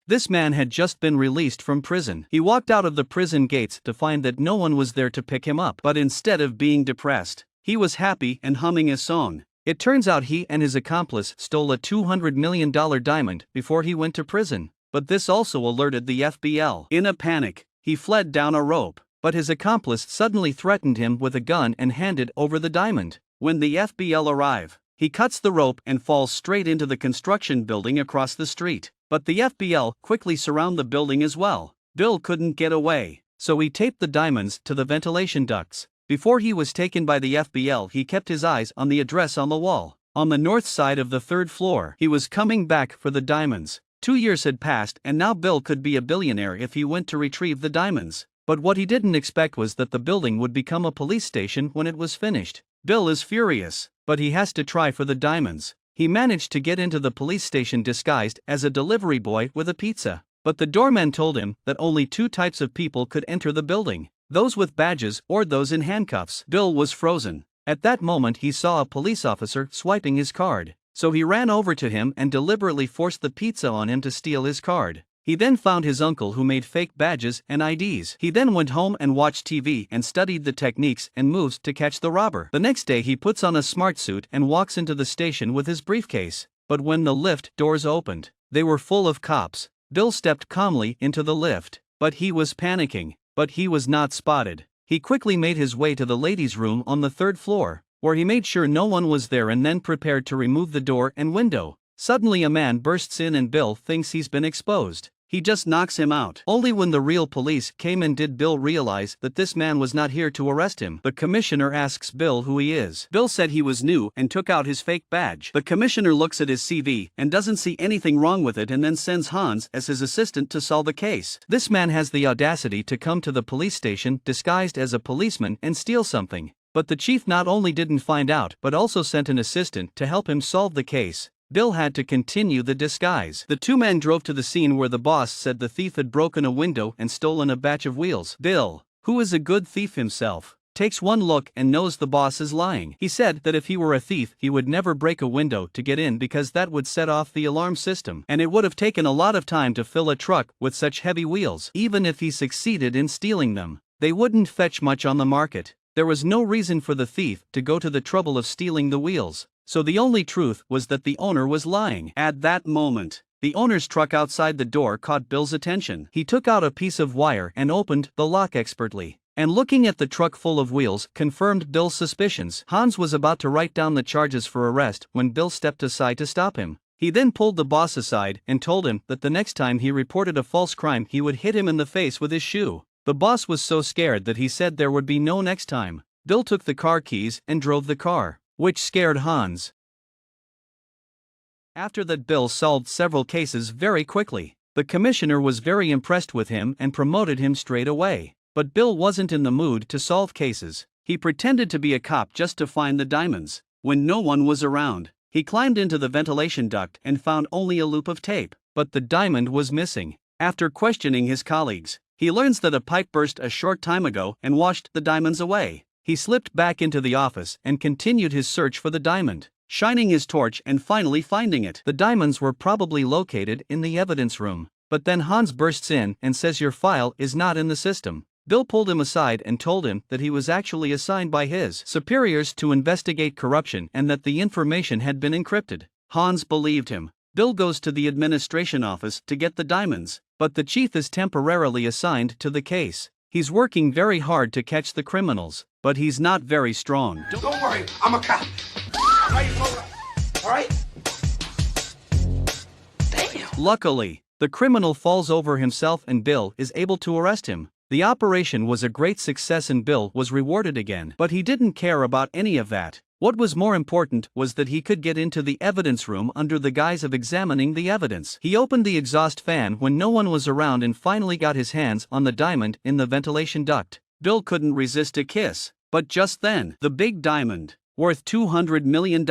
This man had just been released from prison. He walked out of the prison gates to find that no one was there to pick him up. But instead of being depressed, he was happy and humming a song. It turns out he and his accomplice stole a $200 million diamond before he went to prison. But this also alerted the FBL. In a panic, he fled down a rope. But his accomplice suddenly threatened him with a gun and handed over the diamond. When the FBL arrive, he cuts the rope and falls straight into the construction building across the street. But the FBL quickly surround the building as well. Bill couldn't get away, so he taped the diamonds to the ventilation ducts. Before he was taken by the FBL, he kept his eyes on the address on the wall. On the north side of the 3rd floor, he was coming back for the diamonds. 2 years had passed and now Bill could be a billionaire if he went to retrieve the diamonds. But what he didn't expect was that the building would become a police station when it was finished. Bill is furious, but he has to try for the diamonds. He managed to get into the police station disguised as a delivery boy with a pizza. But the doorman told him that only 2 types of people could enter the building: those with badges or those in handcuffs. Bill was frozen. At that moment he saw a police officer swiping his card, so he ran over to him and deliberately forced the pizza on him to steal his card. He then found his uncle who made fake badges and IDs. He then went home and watched TV and studied the techniques and moves to catch the robber. The next day he puts on a smart suit and walks into the station with his briefcase. But when the lift doors opened, they were full of cops. Bill stepped calmly into the lift, but he was panicking. But he was not spotted. He quickly made his way to the ladies' room on the 3rd floor, where he made sure no one was there and then prepared to remove the door and window. Suddenly a man bursts in and Bill thinks he's been exposed. He just knocks him out. Only when the real police came in did Bill realize that this man was not here to arrest him. The commissioner asks Bill who he is. Bill said he was new and took out his fake badge. The commissioner looks at his CV and doesn't see anything wrong with it and then sends Hans as his assistant to solve the case. This man has the audacity to come to the police station disguised as a policeman and steal something. But the chief not only didn't find out but also sent an assistant to help him solve the case. Bill had to continue the disguise. The 2 men drove to the scene where the boss said the thief had broken a window and stolen a batch of wheels. Bill, who is a good thief himself, takes one look and knows the boss is lying. He said that if he were a thief he would never break a window to get in because that would set off the alarm system, and it would have taken a lot of time to fill a truck with such heavy wheels. Even if he succeeded in stealing them, they wouldn't fetch much on the market. There was no reason for the thief to go to the trouble of stealing the wheels. So the only truth was that the owner was lying. At that moment, the owner's truck outside the door caught Bill's attention. He took out a piece of wire and opened the lock expertly. And looking at the truck full of wheels confirmed Bill's suspicions. Hans was about to write down the charges for arrest when Bill stepped aside to stop him. He then pulled the boss aside and told him that the next time he reported a false crime he would hit him in the face with his shoe. The boss was so scared that he said there would be no next time. Bill took the car keys and drove the car, which scared Hans. After that, Bill solved several cases very quickly. The commissioner was very impressed with him and promoted him straight away. But Bill wasn't in the mood to solve cases. He pretended to be a cop just to find the diamonds. When no one was around, he climbed into the ventilation duct and found only a loop of tape. But the diamond was missing. After questioning his colleagues, he learns that a pipe burst a short time ago and washed the diamonds away. He slipped back into the office and continued his search for the diamond, shining his torch and finally finding it. The diamonds were probably located in the evidence room. But then Hans bursts in and says your file is not in the system. Bill pulled him aside and told him that he was actually assigned by his superiors to investigate corruption and that the information had been encrypted. Hans believed him. Bill goes to the administration office to get the diamonds, but the chief is temporarily assigned to the case. He's working very hard to catch the criminals, but he's not very strong. Don't worry, I'm a cop. All right? Damn. Luckily, the criminal falls over himself and Bill is able to arrest him. The operation was a great success and Bill was rewarded again. But he didn't care about any of that. What was more important was that he could get into the evidence room under the guise of examining the evidence. He opened the exhaust fan when no one was around and finally got his hands on the diamond in the ventilation duct. Bill couldn't resist a kiss. But just then, the big diamond, worth $200 million,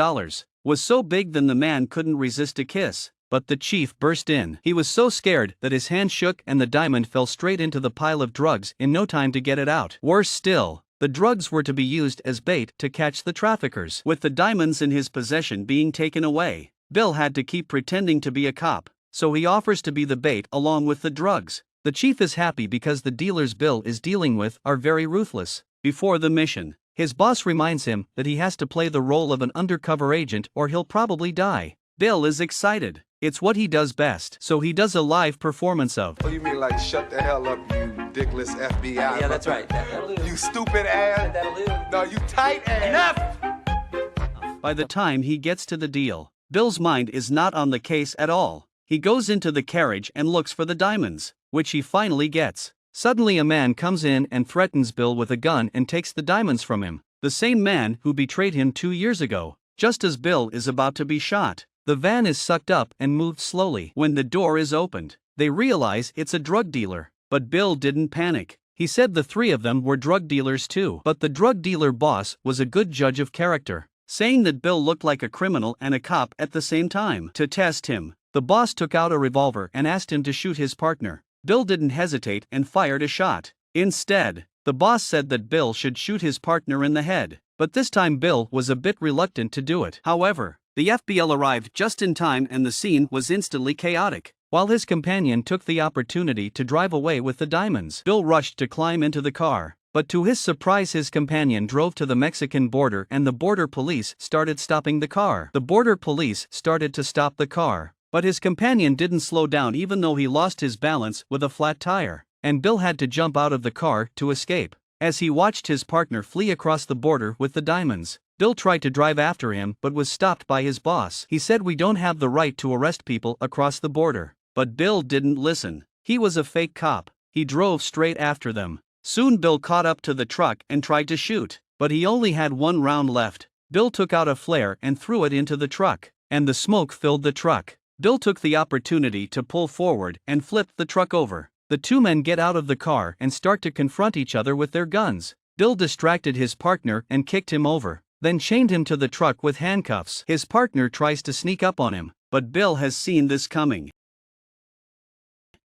was so big that the man couldn't resist a kiss. But the chief burst in. He was so scared that his hand shook and the diamond fell straight into the pile of drugs in no time to get it out. Worse still, the drugs were to be used as bait to catch the traffickers. With the diamonds in his possession being taken away, Bill had to keep pretending to be a cop, so he offers to be the bait along with the drugs. The chief is happy because the dealers Bill is dealing with are very ruthless. Before the mission, his boss reminds him that he has to play the role of an undercover agent or he'll probably die. Bill is excited. It's what he does best, so he does a live performance of What do you mean, like, shut the hell up, you dickless FBI? Yeah, that's right. That'll do. You stupid ass. That'll do. No, you tight ass. Enough! By the time he gets to the deal, Bill's mind is not on the case at all. He goes into the carriage and looks for the diamonds, which he finally gets. Suddenly a man comes in and threatens Bill with a gun and takes the diamonds from him. The same man who betrayed him 2 years ago. Just as Bill is about to be shot, the van is sucked up and moved slowly. When the door is opened, they realize it's a drug dealer. But Bill didn't panic. He said the 3 of them were drug dealers too. But the drug dealer boss was a good judge of character, saying that Bill looked like a criminal and a cop at the same time. To test him, the boss took out a revolver and asked him to shoot his partner. Bill didn't hesitate and fired a shot. Instead, the boss said that Bill should shoot his partner in the head. But this time Bill was a bit reluctant to do it. However, the FBL arrived just in time and the scene was instantly chaotic. While his companion took the opportunity to drive away with the diamonds, Bill rushed to climb into the car. But to his surprise, his companion drove to the Mexican border and the border police started stopping the car. The border police started to stop the car, but his companion didn't slow down even though he lost his balance with a flat tire, and Bill had to jump out of the car to escape. As he watched his partner flee across the border with the diamonds, Bill tried to drive after him but was stopped by his boss. He said, "We don't have the right to arrest people across the border." But Bill didn't listen. He was a fake cop. He drove straight after them. Soon Bill caught up to the truck and tried to shoot, but he only had 1 round left. Bill took out a flare and threw it into the truck, and the smoke filled the truck. Bill took the opportunity to pull forward and flipped the truck over. The 2 men get out of the car and start to confront each other with their guns. Bill distracted his partner and kicked him over, then chained him to the truck with handcuffs. His partner tries to sneak up on him, but Bill has seen this coming.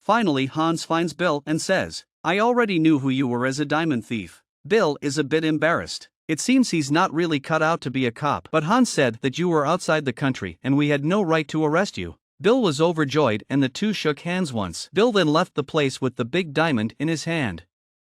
Finally, Hans finds Bill and says, "I already knew who you were as a diamond thief." Bill is a bit embarrassed. It seems he's not really cut out to be a cop. "But Hans said that you were outside the country and we had no right to arrest you." Bill was overjoyed and the 2 shook hands once. Bill then left the place with the big diamond in his hand.